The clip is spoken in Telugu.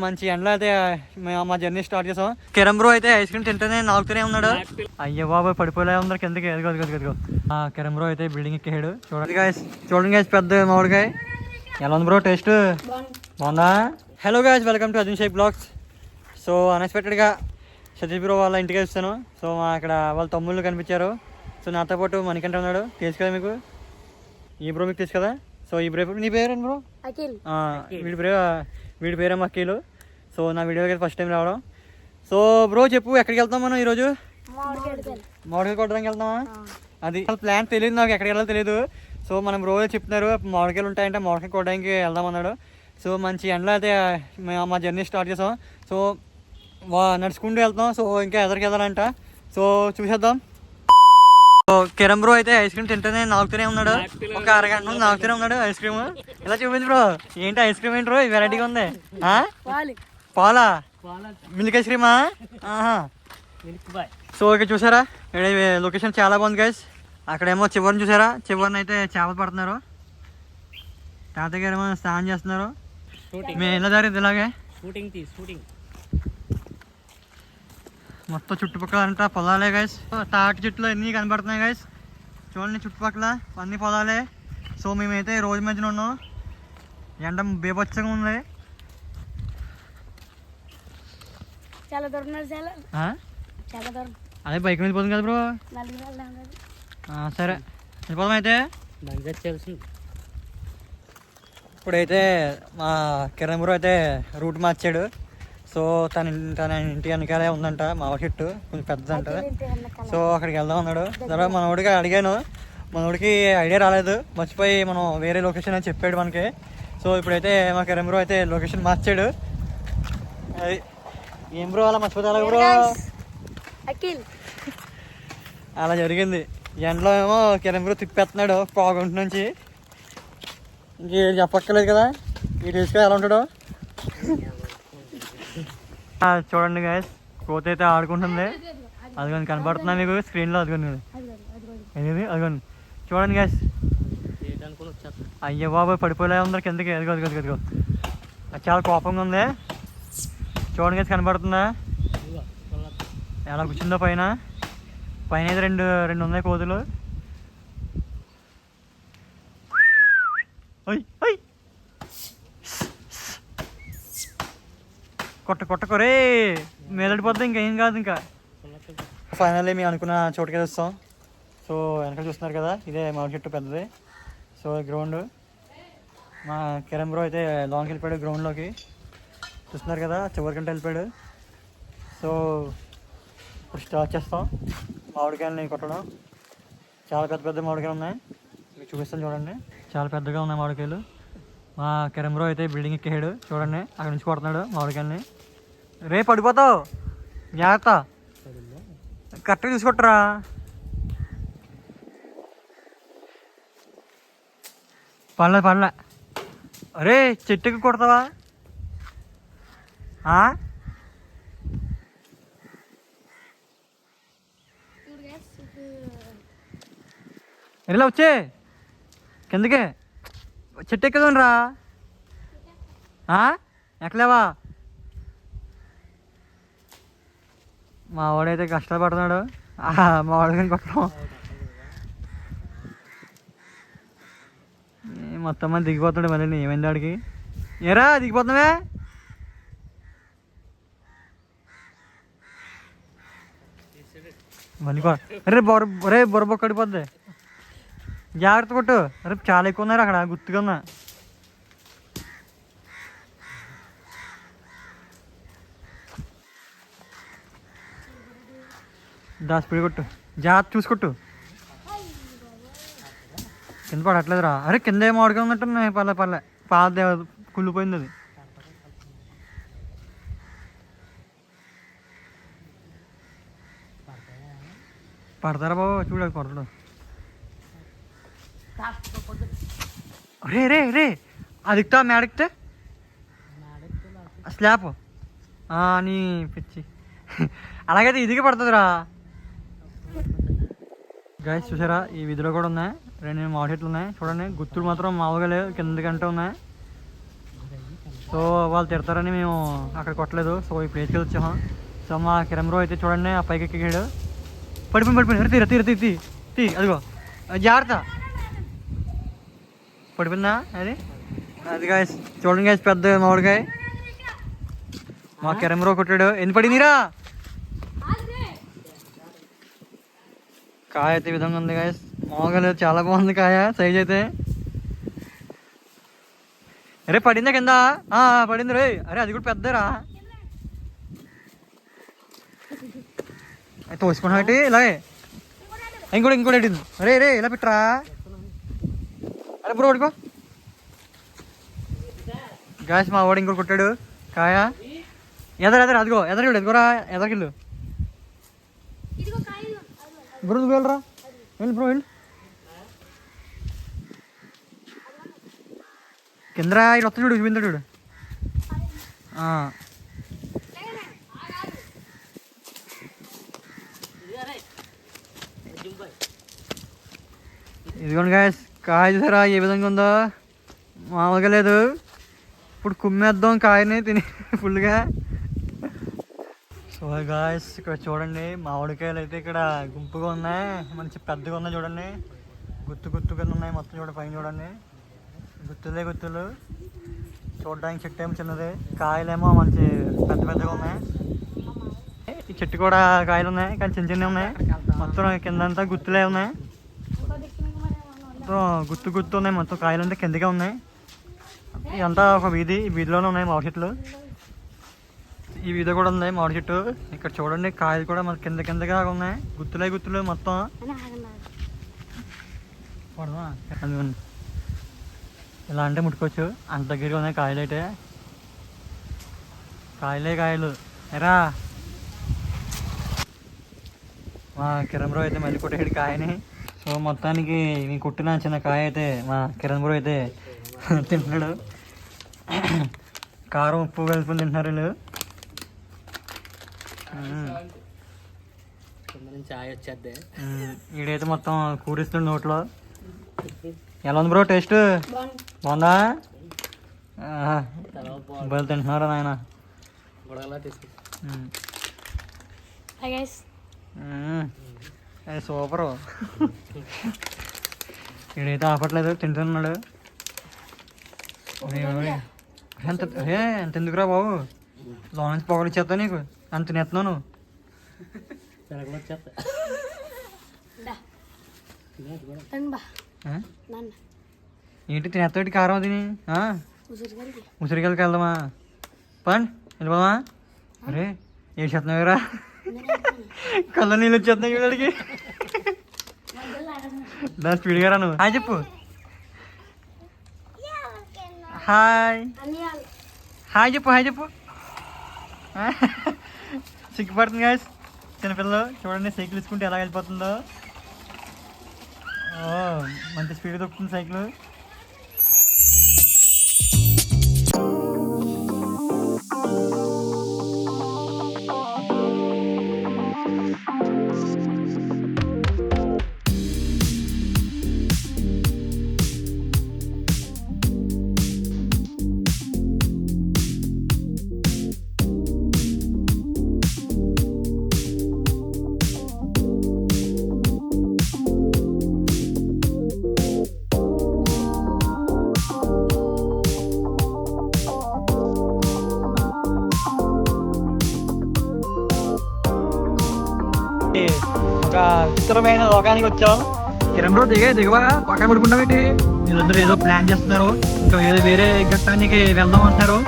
మంచి ఎండలో అయితే మా జర్నీ స్టార్ట్ చేసాం. కిరణ్ బ్రో అయితే ఐస్ క్రీమ్ తింటేనే నాకుతూనే ఉన్నాడు. అయ్యో బాబు పడిపోలే ఉన్నారు కిందకి. ఎదుగో కిరణ్ బ్రో అయితే బిల్డింగ్ ఎక్కాడు. చూడండి గైస్ పెద్ద మామిడికాయ. ఎలా ఉంది బ్రో టేస్ట్? బాగుందా? Hello guys, welcome to Arjun Shaik vlogs. So అన్ఎక్స్పెక్టెడ్గా సతీష్ బ్రో వాళ్ళ ఇంటికి వస్తాను. సో అక్కడ వాళ్ళ తమ్ముళ్ళు కనిపించారు. సో నాతో పాటు మణికంఠ ఉన్నాడు. తెలుసు కదా మీకు, ఈ బ్రో మీకు తెలుసు కదా. సో ఈ బ్రో నీ పేరు బ్రో? వీడి పేరేమో అఖిల్. సో నా వీడియోకి ఫస్ట్ టైం రావడం. సో బ్రో చెప్పు, ఎక్కడికి వెళ్తాం మనం ఈరోజు? మామిడికాయ కొట్టడానికి వెళ్తామా? అది ప్లాన్ తెలియదు నాకు, ఎక్కడికి వెళ్ళాలో తెలియదు. సో మనం రోజు చెప్తున్నారు మామిడికాయలు ఉంటాయంటే మామిడికాయ కొట్టడానికి వెళ్దామన్నాడు. సో మంచి ఎండలో అయితే మా జర్నీ స్టార్ట్ చేసాం. సో నడుచుకుంటూ వెళ్తాం. సో ఇంకా ఎదరికి వెళ్ళాలంట. సో చూసేద్దాం. సో కిరణ్ బ్రో అయితే ఐస్ క్రీమ్ తింటేనే నాకుతూనే ఉన్నాడు. ఒక అరగంట నుండి నాకుతూనే ఉన్నాడు ఐస్ క్రీమ్. ఇలా చూపించు బ్రో, ఏంటి ఐస్ క్రీమ్ ఏంటి బ్రో వెరైటీగా ఉంది? పాలా? మిల్క్ ఐస్ క్రీమా? సో ఇక్కడ చూసారా లొకేషన్ చాలా బాగుంది గైస్. అక్కడేమో చివరిని చూసారా, చివరిని అయితే చేపలు పడుతున్నారు. తాతయ్య గారు ఏమో స్నానం చేస్తున్నారు. మేము ఎలా జరిగింది ఇలాగే మొత్తం చుట్టుపక్కల అంతా పొలాలే గైస్. తాటి చెట్లు అన్నీ కనబడుతున్నాయి గైస్. చూడండి చుట్టుపక్కల అన్ని పొలాలే. సో మేమైతే రోజు మధ్యన ఉన్నాం. ఎండ బీభత్సంగా ఉంది. అదే బైక్ మీద పోతుంది కదా బ్రో. సరే వెళ్ళిపోదాం అయితే. ఇప్పుడైతే మా కిరణ్ బ్రో అయితే రూట్ మార్చాడు. సో తన ఇంటి వెనకాలే ఉందంట మావ చెట్టు, కొంచెం పెద్దది అంట. సో అక్కడికి వెళ్దాం అన్నాడు. తర్వాత మనోడికి అడిగాను, మనోడికి ఐడియా రాలేదు, మర్చిపోయి మనం వేరే లొకేషన్ అని చెప్పాడు మనకి. సో ఇప్పుడైతే మా కిరణ్ బ్రో అయితే లొకేషన్ మార్చాడు. అది ఏం బ్రో అలా మర్చిపోతా బ్రో? అలా జరిగింది. ఎండలో ఏమో కిరణ్ బ్రో తిప్పేస్తున్నాడు పావుగంట నుంచి. ఇంక చెప్పక్కర్లేదు కదా, ఈ తీసుకొని ఎలా ఉంటాడో. చూడండి గాయస్, కోత అయితే ఆడుకుంటుంది. అదిగోండి కనపడుతున్నా మీకు స్క్రీన్లో. అదిగోండి అదిగోండి చూడండి గాయస్. అయ్యో బాబు పడిపోలే ఉన్నారు కిందకి. ఎదుగో అది చాలా కోపంగా ఉంది. చూడండి గాయస్, కనపడుతుందా ఎలా కూర్చుందో? పైన అయితే రెండు ఉన్నాయి కోతులు. కొట్టకొరే మేలడిపోద్ది, ఇంకా ఏం కాదు. ఇంకా ఫైనల్లీ మేము అనుకున్న చోటుకి వస్తాం. సో వెనకాల చూస్తున్నారు కదా, ఇదే మామిడి చెట్టు పెద్దది. సో గ్రౌండ్, మా కిరణ్ బ్రో అయితే లాంగ్కి వెళ్ళిపోయాడు గ్రౌండ్లోకి. చూస్తున్నారు కదా, చివరికంటే వెళ్ళిపోయాడు. సో ఇప్పుడు స్టార్ట్ చేస్తాం మామిడికాయలని కొట్టడం. చాలా పెద్ద మామిడికాయలు ఉన్నాయి, మీకు చూపిస్తాను చూడండి. చాలా పెద్దగా ఉన్నాయి మామిడికాయలు. మా కిరణ్ బ్రో అయితే బిల్డింగ్ ఎక్కాడు. చూడండి అక్కడ నుంచి కొడుతున్నాడు మామిడికాయలని. రేపు పడిపోతావు, జాగ్రత్త, కరెక్ట్గా చూసుకొట్టరా. పడలే అరే చెట్టుకి కొడతావా? ఇలా వచ్చే కిందకే చెట్టు ఎక్కదని రా. ఎక్కలేవా? మా వాడైతే కష్టపడుతున్నాడు మా వాడికి కొట్టడం. మొత్తం మంది దిగిపోతున్నాడు. మళ్ళీ ఏమైంది వాడికి? ఏరా దిగిపోతున్నావే? మళ్ళీ రే బొరబొక్క కడిపోద్ది, జాగ్రత్త కొట్టు. రేపు చాలా ఎక్కువ ఉన్నారు అక్కడ, గుర్తుగా ఉన్నా. స్పీడ్ కొట్టు, జాగ్రత్త చూసుకొట్టు. కింద పడట్లేదురా. అరే కింద ఏమో అడుగు ఉన్నట్టున్నాయి. పర్లే పాద కుళ్ళిపోయింది అది. పడతారా బాబు? చూడాలి పడతాడు. రే అది ఎక్కుతా మేడెక్తే స్లాబ్ నీ పిచ్చి. అలాగైతే ఇదిగా పడుతుందిరా. గైస్ చూసారా, ఈ వీధిలో కూడా ఉన్నాయి 2 మామిడి చెట్లు ఉన్నాయి. చూడండి గుత్తులు మాత్రం మామూలుగా లేవు, కిందకంటే ఉన్నాయి. సో వాళ్ళు తిడతారని మేము అక్కడ కొట్టలేదు. సో ఈ ప్లేస్కి వచ్చాము. సో మా కిరణ్ బ్రో అయితే చూడండి ఆ పైకి ఎక్కాడు. పడిపోయింది తీ అదిగో జాగ్రత్త. పడిపోయిందా అది గాయస్ చూడండి గాయస్ పెద్ద మామిడికాయ మా కిరణ్ బ్రో కొట్టాడు. ఎన్ని పడిందిరా? కాయ అయితే ఈ విధంగా ఉంది గాయస్. మామూలుగా లేదు, చాలా బాగుంది కాయ సైజ్ అయితే. అరే పడిందా కింద? పడింది రే. అరే అది కూడా పెద్దరా తోసుకున్నట్టు ఇలాగే ఇంకోటి అడిగింది. రే ఇలా పెట్టరా. అరే బ్రో పడుకో గాయస్. మా వాడు ఇంకోటి కొట్టాడు కాయ. అదిగో ఎదరకిల్లు ఎదరకిల్లు బ్రో. నువ్వు వెళ్ళరా, వెళ్ళు బ్రో వెళ్ళు. కిందరా ఇది వస్తా చూడు, చూపిందా చూడు. ఇదిగోండి గాయస్ కాయ చూసారా ఏ విధంగా ఉందో, మామూలుగా లేదు. ఇప్పుడు కుమ్మేద్దాం కాయని తిని ఫుల్గా. సో గాయస్ ఇక్కడ చూడండి మామిడికాయలు అయితే ఇక్కడ గుంపుగా ఉన్నాయి, మంచి పెద్దగా ఉన్నాయి చూడండి. గుత్తు కింద ఉన్నాయి మొత్తం. చూడండి పైన చూడండి గుత్తులు. చూడడానికి చెట్టు ఏమో చిన్నది, కాయలేమో మంచి పెద్దగా ఉన్నాయి. ఈ చెట్టు కూడా కాయలు ఉన్నాయి కానీ చిన్న ఉన్నాయి. మొత్తం కిందంతా గుత్తులే ఉన్నాయి. మొత్తం గుత్తు ఉన్నాయి మొత్తం. కాయలు అంటే కిందగా ఉన్నాయి. ఇదంతా ఒక వీధి, ఈ వీధిలోనే ఉన్నాయి మామిడి చెట్లు. ఈ వీధి కూడా ఉంది మామిడి చెట్టు. ఇక్కడ చూడండి కాయలు కూడా మన కిందగా ఉన్నాయి. గుత్తులు మొత్తం. అందుకని ఇలా అంటే ముట్టుకోవచ్చు, అంత దగ్గరగా ఉన్నాయి కాయలు అయితే. కాయలు ఎరా. మా కిరణ్ బ్రో అయితే మళ్ళీ కొట్టేడు కాయని. సో మొత్తానికి నేను కొట్టిన చిన్న కాయ అయితే మా కిరణ్ బ్రో అయితే తింటున్నాడు. కారం ఉప్పు కలుపుకొని తింటున్నారు వీళ్ళు. వీడైతే మొత్తం కూరిస్తుంది నోట్లో. ఎలా ఉంది బ్రో టేస్ట్? బాగుందా? బయలు తింటున్నారా నాయన? సూపరు. వీడైతే ఆపట్లేదు, తింటున్నాడు. ఎంత ఎందుకురా బాబు, లోన నుంచి పొగలు ఇచ్చేస్తా నీకు, అంత తినేస్తున్నాను. ఏంటి తినేస్తాడు కారం తిని? ఉసిరికాయలకి వెళ్దామా? వెళ్ళిపోదామా? అరే ఏడు చేస్తున్నావురా, కళ్ళ నీళ్ళు వచ్చేస్తున్నాయి వీళ్ళకి. దాని స్పీడ్గా రా నువ్వు. హాయ్ చెప్పు. హాయ్ చెప్పు. సిగ్గుపడుతుంది గాయస్ చిన్నపిల్లలు. చూడండి సైకిల్ ఇసుకుంటే ఎలా వెళ్ళిపోతుందో. మంచి స్పీడ్ దొక్కుతుంది సైకిల్. ఒక విచిత్రమైన లోకానికి వచ్చాం. కిరణ్ బ్రో దిగవా పక్కన పడుకుంటామేంటి? వీళ్ళందరూ ఏదో ప్లాన్ చేస్తున్నారు, ఇంకా ఏదో వేరే ఘట్టానికి వెళ్దాం అంటున్నారు.